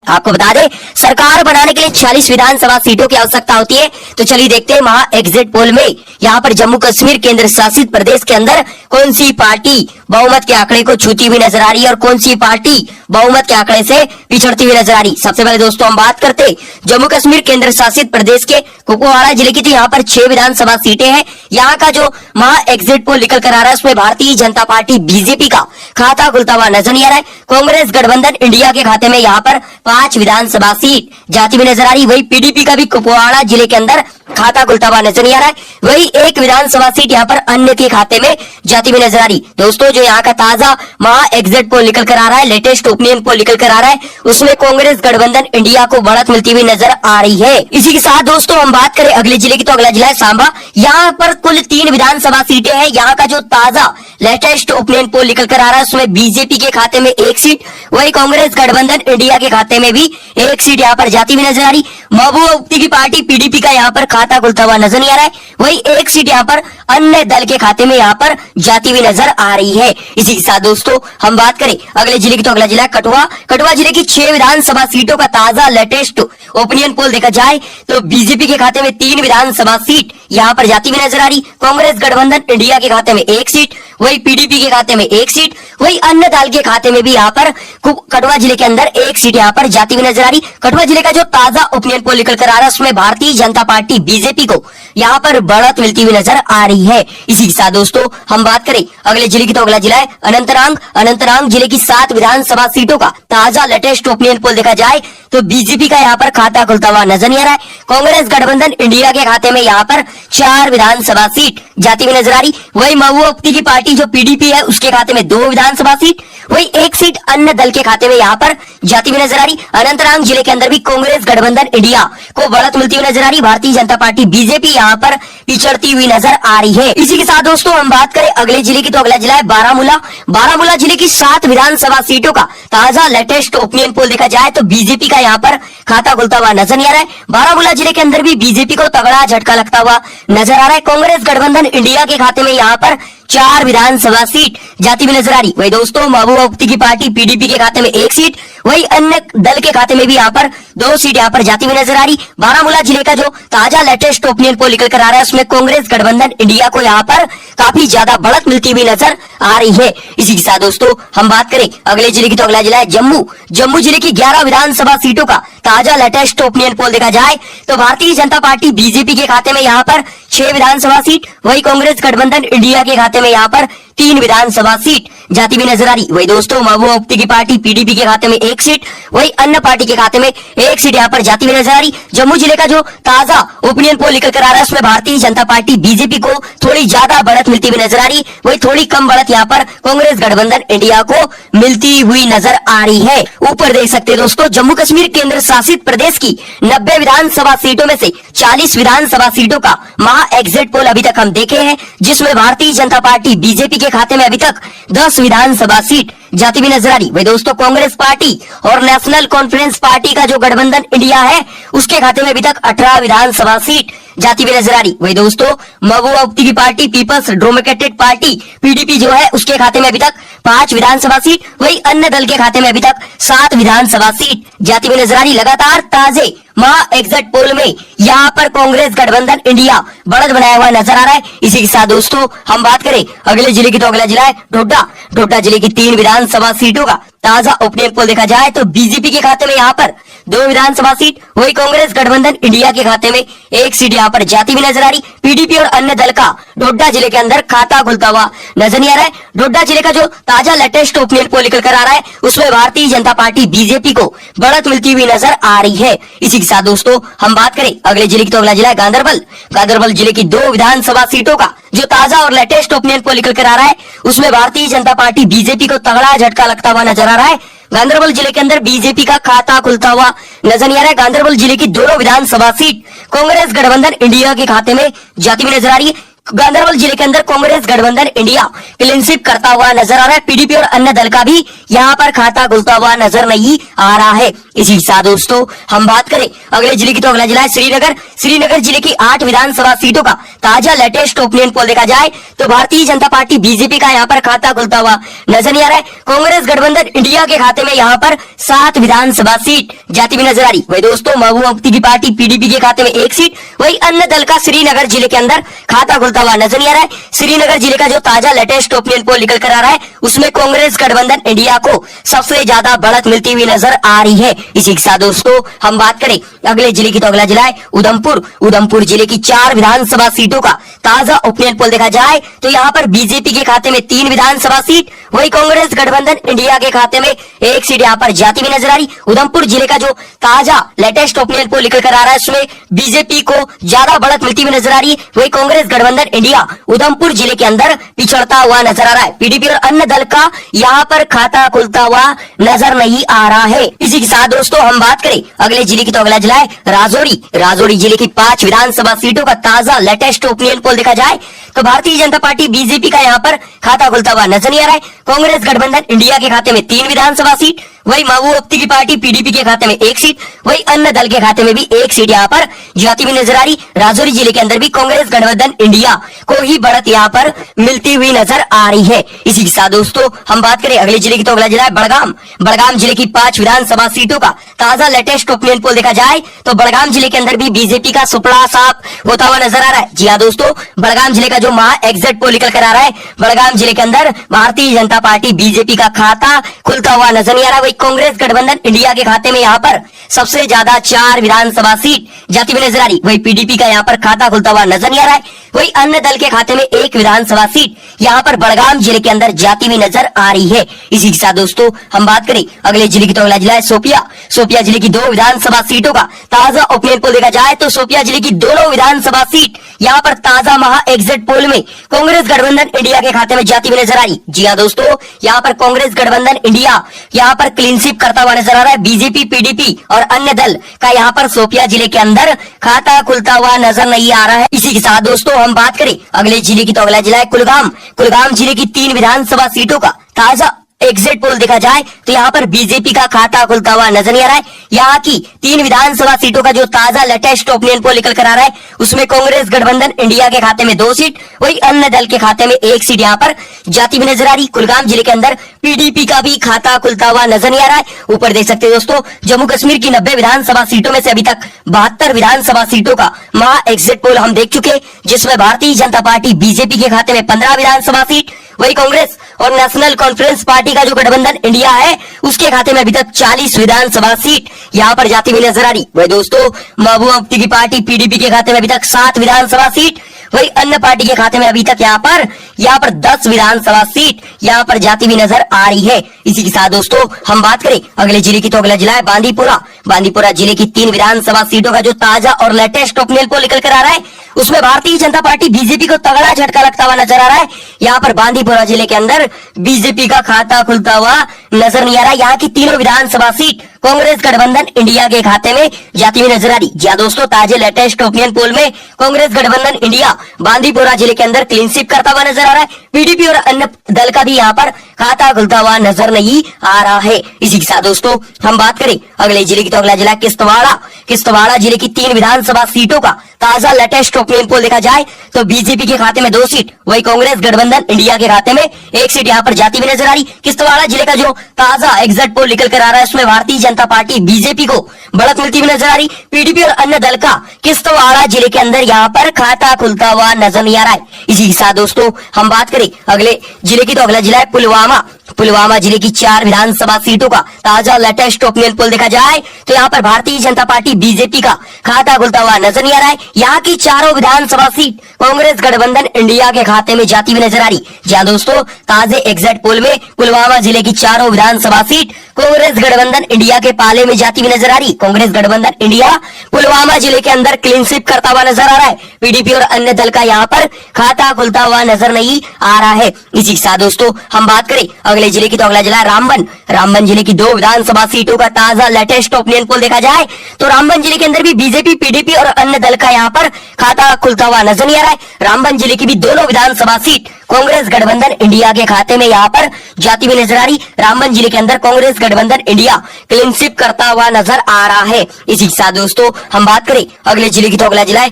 आपको बता दें, सरकार बनाने के लिए 46 विधानसभा सीटों की आवश्यकता होती है। तो चलिए देखते हैं महा एग्जिट पोल में यहाँ पर जम्मू कश्मीर केंद्र शासित प्रदेश के अंदर कौन सी पार्टी बहुमत के आंकड़े को छूती हुई नजर आ रही है और कौन सी पार्टी बहुमत के आंकड़े से पिछड़ती हुई नजर आ रही। सबसे पहले दोस्तों हम बात करते जम्मू कश्मीर केंद्र शासित प्रदेश के कुपवाड़ा जिले की। तो यहाँ पर 6 विधानसभा सीटें हैं। यहाँ का जो महा एग्जिट पोल निकल कर आ रहा है उसमें भारतीय जनता पार्टी बीजेपी का खाता खुलता हुआ नजर नहीं आ रहा है। कांग्रेस गठबंधन इंडिया के खाते में यहाँ पर 5 विधानसभा सीट जाती हुई नजर आ रही। वही पीडीपी का भी कुपवाड़ा जिले के अंदर खाता खुलता हुआ नजर नहीं आ रहा है। वही 1 विधानसभा सीट यहाँ पर अन्य के खाते में जाती हुई नजर आ रही। दोस्तों जो यहाँ का ताजा महा एग्जिट पोल निकल कर आ रहा है, लेटेस्ट ओपिनियन पोल निकल कर आ रहा है, उसमें कांग्रेस गठबंधन इंडिया को बढ़त मिलती हुई नजर आ रही है। इसी के साथ दोस्तों हम बात करें अगले जिले की, तो अगला जिला है सांबा। यहाँ पर कुल 3 विधानसभा सीटें हैं। यहाँ का जो ताजा लेटेस्ट ओपिनियन पोल निकल कर आ रहा है उसमें बीजेपी के खाते में 1 सीट, वही कांग्रेस गठबंधन इंडिया के खाते में भी 1 सीट यहाँ पर जाती हुई नजर आ रही। महबूबा मुफ्ती की पार्टी पीडीपी का यहाँ पर खाता खुलता हुआ नजर नहीं आ रहा है। वही 1 सीट यहाँ पर अन्य दल के खाते में यहाँ पर जाती हुई नजर आ रही है। इसी के साथ दोस्तों हम बात करें अगले जिले की, तो अगला जिला है कठुआ। कठुआ जिले की 6 विधानसभा सीटों का ताजा लेटेस्ट ओपिनियन पोल देखा जाए तो बीजेपी के खाते में 3 विधानसभा सीट यहाँ पर जाती हुई नजर आ रही। कांग्रेस गठबंधन इंडिया के खाते में 1 सीट, वही पीडीपी के खाते में 1 सीट, वही अन्य दल के खाते में भी यहाँ पर कठुआ जिले के अंदर 1 सीट यहाँ पर जाती हुई नजर आ रही। कठुआ जिले का जो ताजा ओपिनियन पोल निकल कर आ रहा है उसमें भारतीय जनता पार्टी बीजेपी को यहाँ पर बढ़त मिलती हुई नजर आ रही है। इसी के साथ दोस्तों हम बात करें अगले जिले की, तो अगला जिला है अनंतनाग। अनंतनाग जिले की 7 विधानसभा सीटों का ताजा लेटेस्ट ओपिनियन पोल देखा जाए तो बीजेपी का यहाँ पर खाता खुलता हुआ नजर नहीं आ रहा है। कांग्रेस गठबंधन इंडिया के खाते में यहाँ पर 4 विधानसभा सीट जाती हुई नजर आ रही। वही महबूबा मुफ्ती की पार्टी जो पीडीपी है उसके खाते में 2 विधानसभा सीट, वही 1 सीट अन्य दल के खाते में यहाँ पर जाती हुई नजर आ रही। अनंतनाग जिले के अंदर भी कांग्रेस गठबंधन इंडिया को बढ़त मिलती हुई नजर आ रही। भारतीय जनता पार्टी बीजेपी यहाँ पर पिछड़ती हुई नजर आ रही है। इसी के साथ दोस्तों हम बात करें अगले जिले की, तो अगला जिला है बारामूला। बारामूला जिले की 7 विधानसभा सीटों का ताजा लेटेस्ट ओपिनियन पोल देखा जाए तो बीजेपी का यहाँ पर खाता खुलता हुआ नजर नहीं आ रहा है। बारामूला जिले के अंदर भी बीजेपी को तगड़ा झटका लगता हुआ नजर आ रहा है। कांग्रेस गठबंधन इंडिया के खाते में यहाँ पर 4 विधानसभा सीट जाती हुई नजर आ रही। वही दोस्तों महबूबा मुफ्ती की पार्टी पीडीपी के खाते में 1 सीट, वही अन्य दल के खाते में भी यहाँ पर 2 सीट यहाँ पर जाती हुई नजर आ रही। बारामूला जिले का जो ताजा लेटेस्ट ओपिनियन पोल निकल कर आ रहा है उसमें कांग्रेस गठबंधन इंडिया को यहाँ पर काफी ज्यादा बढ़त मिलती हुई नजर आ रही है। इसी के साथ दोस्तों हम बात करें अगले जिले की, तो अगला जिला है जम्मू। जम्मू जिले की 11 विधानसभा सीटों का ताजा लेटेस्ट ओपिनियन पोल देखा जाए तो भारतीय जनता पार्टी बीजेपी के खाते में यहाँ पर 6 विधानसभा सीट, वही कांग्रेस गठबंधन इंडिया के खाते में यहाँ पर 3 विधानसभा सीट जाती हुई नजर आ रही। वही दोस्तों महबूबा मुफ्ती की पार्टी पीडीपी के खाते में 1 सीट, वही अन्य पार्टी के खाते में 1 सीट यहाँ पर जाती हुई नजर आ रही। जम्मू जिले का जो ताजा ओपिनियन पोल निकल कर आ रहा है उसमें भारतीय जनता पार्टी बीजेपी को थोड़ी ज्यादा बढ़त मिलती हुई नजर आ रही, वही थोड़ी कम बढ़त यहाँ पर कांग्रेस गठबंधन इंडिया को मिलती हुई नजर आ रही है। ऊपर देख सकते हैं दोस्तों जम्मू कश्मीर केंद्र शासित प्रदेश की 90 विधानसभा सीटों में से 40 विधानसभा सीटों का महा एग्जिट पोल अभी तक हम देखे हैं, जिसमें भारतीय जनता पार्टी बीजेपी के खाते में अभी तक 10 विधानसभा सीट जाती हुई नजर आ रही। वही दोस्तों कांग्रेस पार्टी और नेशनल कॉन्फ्रेंस पार्टी का जो गठबंधन इंडिया है उसके खाते में अभी तक 18 विधानसभा सीट जाती हुई नजर आ रही। वही दोस्तों महबूबा मुफ्ती की party People's Democratic Party PDP जो है उसके खाते में अभी तक 5 विधानसभा सीट, वही अन्य दल के खाते में अभी तक 7 विधानसभा सीट जाती हुई नजर आ रही। लगातार ताजे महा एग्जिट पोल में यहाँ पर कांग्रेस गठबंधन इंडिया बढ़त बनाया हुआ नजर आ रहा है। इसी के साथ दोस्तों हम बात करें अगले जिले की, तो अगला जिला है डोडा। डोडा जिले की 3 विधानसभा सीटों का ताजा ओपिनियन पोल देखा जाए तो बीजेपी के खाते में यहाँ पर 2 विधानसभा सीट, वही कांग्रेस गठबंधन इंडिया के खाते में 1 सीट यहाँ पर जाती हुई नजर आ रही। पीडीपी और अन्य दल का डोडा जिले के अंदर खाता खुलता हुआ नजर नहीं आ रहा है। डोडा जिले का जो ताजा लेटेस्ट ओपिनियन पोल निकल कर आ रहा है उसमें भारतीय जनता पार्टी बीजेपी को बढ़त मिलती हुई नजर आ रही है। इसी के साथ दोस्तों हम बात करें अगले जिले की, तो अगला जिला है गांधरबल। गांधरबल जिले की 2 विधानसभा सीटों का जो ताजा और लेटेस्ट ओपिनियन पोल निकल कर आ रहा है उसमें भारतीय जनता पार्टी बीजेपी को तगड़ा झटका लगता हुआ नजर आ रहा है। गांधरबल जिले के अंदर बीजेपी का खाता खुलता हुआ नजर नहीं आ रहा है। गांधरबल जिले की 2 विधानसभा सीट कांग्रेस गठबंधन इंडिया के खाते में जाती हुई नजर आ रही है। गांधरबल जिले के अंदर कांग्रेस गठबंधन इंडिया क्लीन स्वीप करता हुआ नजर आ रहा है। पीडीपी और अन्य दल का भी यहाँ पर खाता खुलता हुआ नजर नहीं आ रहा है। इसी के साथ दोस्तों हम बात करें अगले जिले की, तो अगला जिला है श्रीनगर। श्रीनगर जिले की 8 विधानसभा सीटों का ताजा लेटेस्ट ओपिनियन पोल देखा जाए तो भारतीय जनता पार्टी बीजेपी का यहाँ पर खाता खुलता हुआ नजर नहीं आ रहा है। कांग्रेस गठबंधन इंडिया के खाते में यहाँ पर 7 विधानसभा सीट जाती हुई नजर आ रही। वही दोस्तों महबूबा मुफ्ती की पार्टी पीडीपी के खाते में 1 सीट, वही अन्य दल का श्रीनगर जिले के अंदर खाता खुलता हुआ नजर नहीं आ रहा है। श्रीनगर जिले का जो ताजा लेटेस्ट ओपिनियन पोल निकल कर आ रहा है उसमें कांग्रेस गठबंधन इंडिया को सबसे ज्यादा बढ़त मिलती हुई नजर आ रही है। इसी के साथ दोस्तों हम बात करें अगले जिले की, तो अगला जिला है उधमपुर। उधमपुर जिले की 4 विधानसभा सीटों का ताजा ओपिनियन पोल देखा जाए तो यहाँ पर बीजेपी के खाते में 3 विधानसभा सीट, वही कांग्रेस गठबंधन इंडिया के खाते में 1 सीट यहाँ पर जाती हुई नजर आ रही। उधमपुर जिले का जो ताजा लेटेस्ट ओपिनियन पोल निकल कर आ रहा है उसमें बीजेपी को ज्यादा बढ़त मिलती हुई नजर आ रही है, वही कांग्रेस गठबंधन इंडिया उधमपुर जिले के अंदर पिछड़ता हुआ नजर आ रहा है। पीडीपी और अन्य दल का यहाँ पर खाता खुलता हुआ नजर नहीं आ रहा है। इसी के साथ दोस्तों हम बात करें अगले जिले की, तो अगला जिला है राजौरी। राजौरी जिले की 5 विधानसभा सीटों का ताजा लेटेस्ट ओपिनियन पोल देखा जाए तो भारतीय जनता पार्टी बीजेपी का यहाँ पर खाता खुलता हुआ नजर नहीं आ रहा है। कांग्रेस गठबंधन इंडिया के खाते में 3 विधानसभा सीट, वही महबूबा मुफ्ती की पार्टी पीडीपी के खाते में 1 सीट, वही अन्य दल के खाते में भी 1 सीट यहाँ पर जाती हुई नजर आ रही। राजौरी जिले के अंदर भी कांग्रेस गठबंधन इंडिया को ही बढ़त यहाँ पर मिलती हुई नजर आ रही है। इसी के साथ दोस्तों हम बात करें अगले जिले की, तो अगला जिला है बड़गाम। बड़गाम जिले की 5 विधानसभा सीटों का ताजा लेटेस्ट ओपिनियन पोल देखा जाए तो बड़गाम जिले के अंदर भी बीजेपी का सुपड़ा साफ होता हुआ नजर आ रहा है। जी हाँ दोस्तों, बड़गाम जिले का जो महा एग्जिट पोल निकल कर आ रहा है, बड़गाम जिले के अंदर भारतीय जनता पार्टी बीजेपी का खाता खुलता हुआ नजर नहीं आ रहा। वही कांग्रेस गठबंधन इंडिया के खाते में यहाँ पर सबसे ज्यादा 4 विधानसभा सीट जाती हुई नजर आ रही, वही पीडीपी का यहाँ पर खाता खुलता हुआ नजर नहीं आ रहा है। वही अन्य दल के खाते में 1 विधानसभा सीट यहाँ पर बड़गाम जिले के अंदर जाती हुई नजर आ रही है। इसी के साथ दोस्तों हम बात करें अगले जिले की, तो अगला जिला है सोपिया। सोपिया जिले की 2 विधानसभा सीटों का ताजा ओपिनियन पोल देखा जाए तो सोपिया जिले की दोनों विधानसभा सीट यहाँ पर ताजा महा एग्जिट पोल में कांग्रेस गठबंधन इंडिया के खाते में जाती हुई नजर आ रही। जी हाँ दोस्तों, यहाँ पर कांग्रेस गठबंधन इंडिया यहाँ पर क्लीन स्वीप करता हुआ नजर आ रहा है। बीजेपी पीडीपी और अन्य दल का यहाँ पर सोपिया जिले के अंदर खाता खुलता हुआ नजर नहीं आ रहा है। इसी के साथ दोस्तों हम बात करें अगले जिले की, तो अगला जिला है कुलगाम। कुलगाम जिले की 3 विधानसभा सीटों का ताजा एग्जिट पोल देखा जाए तो यहाँ पर बीजेपी का खाता खुलता हुआ नजर नहीं आ रहा है। यहाँ की 3 विधानसभा सीटों का जो ताजा लेटेस्ट ओपिनियन पोल निकल कर आ रहा है उसमें कांग्रेस गठबंधन इंडिया के खाते में 2 सीट, वही अन्य दल के खाते में 1 सीट यहाँ पर जाती हुई नजर आ रही। कुलगाम जिले के अंदर पीडीपी का भी खाता खुलता हुआ नजर नहीं आ रहा है। ऊपर देख सकते हैं दोस्तों, जम्मू कश्मीर की 90 विधानसभा सीटों में से अभी तक 72 विधानसभा सीटों का महा एग्जिट पोल हम देख चुके, जिसमें भारतीय जनता पार्टी बीजेपी के खाते में 15 विधानसभा सीट, वही कांग्रेस और नेशनल कॉन्फ्रेंस पार्टी का जो गठबंधन इंडिया है उसके खाते में अभी तक 40 विधानसभा सीट यहाँ पर जाती हुई नजर आ रही। वही दोस्तों महबूबा मुफ्ती की पार्टी पीडीपी के खाते में अभी तक 7 विधानसभा सीट, वही अन्य पार्टी के खाते में अभी तक यहाँ पर 10 विधानसभा सीट यहाँ पर जाती हुई नजर आ रही है। इसी के साथ दोस्तों हम बात करें अगले जिले की, तो अगला जिला है बांदीपुरा। बांदीपुरा जिले की 3 विधानसभा सीटों का जो ताजा और लेटेस्ट ओपिनियन पोल निकल कर आ रहा है उसमें भारतीय जनता पार्टी बीजेपी को तगड़ा झटका लगता हुआ नजर आ रहा है। यहाँ पर बांदीपुरा जिले के अंदर बीजेपी का खाता खुलता हुआ नजर नहीं आ रहा है। यहाँ की 3 विधानसभा सीट कांग्रेस गठबंधन इंडिया के खाते में जाती हुई नजर आ रही। जी दोस्तों, ताजे लेटेस्ट ओपिनियन पोल में कांग्रेस गठबंधन इंडिया बांदीपुरा जिले के अंदर क्लीन स्वीप करता हुआ नजर आ रहा है। पीडीपी और अन्य दल का भी यहाँ पर खाता खुलता हुआ नजर नहीं आ रहा है। इसी के साथ दोस्तों हम बात करें अगले जिले की, तो अगला जिला किश्तवाड़ा। किश्तवाड़ा जिले की 3 विधानसभा सीटों का ताजा लेटेस्ट ओपिनियन पोल देखा जाए तो बीजेपी के खाते में 2 सीट, वही कांग्रेस गठबंधन इंडिया के खाते में 1 सीट यहाँ पर जाती हुई नजर आ रही। किश्तवाड़ा जिले का जो ताजा एग्जिट पोल निकल कर आ रहा है उसमें भारतीय जनता पार्टी बीजेपी को बढ़त मिलती हुई नजर आ रही। पीडीपी और अन्य दल का किश्तवाड़ा जिले के अंदर यहाँ पर खाता खुलता हुआ नजर नहीं आ रहा है। इसी के साथ दोस्तों हम बात करें अगले जिले की, तो अगला जिला है पुलवामा। पुलवामा जिले की 4 विधानसभा सीटों का ताजा लेटेस्ट ओपिनियन पोल देखा जाए तो यहाँ पर भारतीय जनता पार्टी बीजेपी का खाता खुलता हुआ नजर नहीं आ रहा है। यहाँ की 4 विधानसभा सीट कांग्रेस गठबंधन इंडिया के खाते में जाती हुई नजर आ रही। जहाँ दोस्तों ताजे एग्जिट पोल में पुलवामा जिले की 4 विधानसभा सीट कांग्रेस गठबंधन इंडिया के पाले में जाती हुई नजर आ रही। कांग्रेस गठबंधन इंडिया पुलवामा जिले के अंदर क्लीन स्वीप करता हुआ नजर आ रहा है। पीडीपी और अन्य दल का यहाँ पर खाता खुलता हुआ नजर नहीं आ रहा है। इसी के साथ दोस्तों हम बात करें अगले अगले जिले की तो अगला जिला रामबन जिले की 2 विधानसभा सीटों का ताजा लेटेस्ट ओपिनियन पोल देखा जाए तो रामबन जिले के अंदर भी बीजेपी, पीडीपी और अन्य दल का यहाँ पर खाता खुलता हुआ नजर नहीं आ रहा है। रामबन जिले की भी दोनों विधानसभा सीट कांग्रेस गठबंधन इंडिया के खाते में यहाँ पर जाती हुई नजर आ रही। रामबन जिले के अंदर कांग्रेस गठबंधन इंडिया क्लीन स्वीप करता हुआ नजर आ रहा है। इसी के साथ दोस्तों हम बात करें अगले जिले की तो अगला जिला है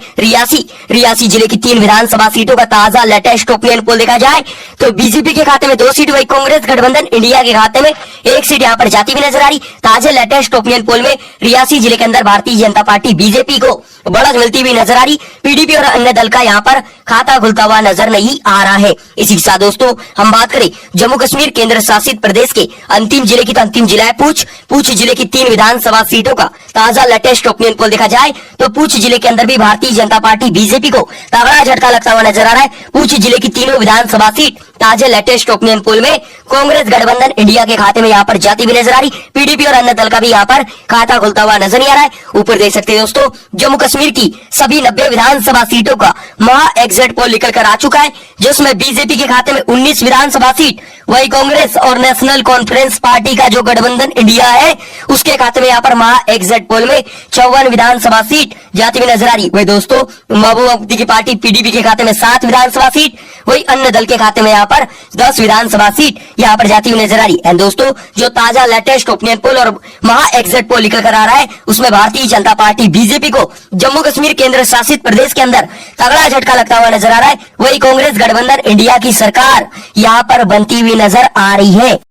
रियासी जिले की 3 विधानसभा सीटों का ताजा लेटेस्ट ओपिनियन पोल देखा जाए तो बीजेपी के खाते में 2 सीट, वही कांग्रेस गठबंधन इंडिया के खाते में 1 सीट यहाँ पर जाती हुई नजर आ रही। ताजे लेटेस्ट ओपिनियन पोल में रियासी जिले के अंदर भारतीय जनता पार्टी बीजेपी को बढ़त मिलती हुई नजर आ रही। पीडीपी और अन्य दल का यहाँ पर खाता खुलता हुआ नजर नहीं आ रहा है। इसी के साथ दोस्तों हम बात करें जम्मू कश्मीर केंद्र शासित प्रदेश के अंतिम जिले की तो अंतिम जिला है पूंछ जिले की 3 विधानसभा सीटों का ताजा लेटेस्ट ओपिनियन पोल देखा जाए तो पूंछ जिले के अंदर भी भारतीय जनता पार्टी बीजेपी को तगड़ा झटका लगता हुआ नजर आ रहा है। पूंछ जिले की 3 विधानसभा सीट ताजे लेटेस्ट ओपिनियन पोल में कांग्रेस गठबंधन इंडिया के खाते में यहाँ पर जाती हुई नजर आ रही। पीडीपी और अन्य दल का भी यहाँ पर खाता खुलता हुआ नजर नहीं आ रहा है। ऊपर देख सकते हैं दोस्तों जम्मू कश्मीर की सभी 90 विधानसभा सीटों का महा एग्जिट पोल निकल कर आ चुका है, जिसमें बीजेपी के खाते में 19 विधानसभा सीट, वही कांग्रेस और नेशनल कॉन्फ्रेंस पार्टी का जो गठबंधन इंडिया है उसके खाते में यहाँ पर महा एग्जिट पोल में 54 विधानसभा सीट जाती हुई नजर आ रही। वही दोस्तों महबूबा मुफ्ती की पार्टी पीडीपी के खाते में 7 विधानसभा सीट, वही अन्य दल के खाते में यहाँ पर 10 विधानसभा सीट यहाँ पर जाती हुई नजर आ रही। एंड दोस्तों जो ताजा लेटेस्ट ओपिनियन पोल और महा एग्जिट पोल निकल कर आ रहा है उसमें भारतीय जनता पार्टी बीजेपी को जम्मू कश्मीर केंद्र शासित प्रदेश के अंदर तगड़ा झटका लगता हुआ नजर आ रहा है। वही कांग्रेस गठबंधन इंडिया की सरकार यहाँ पर बनती हुई नजर आ रही है।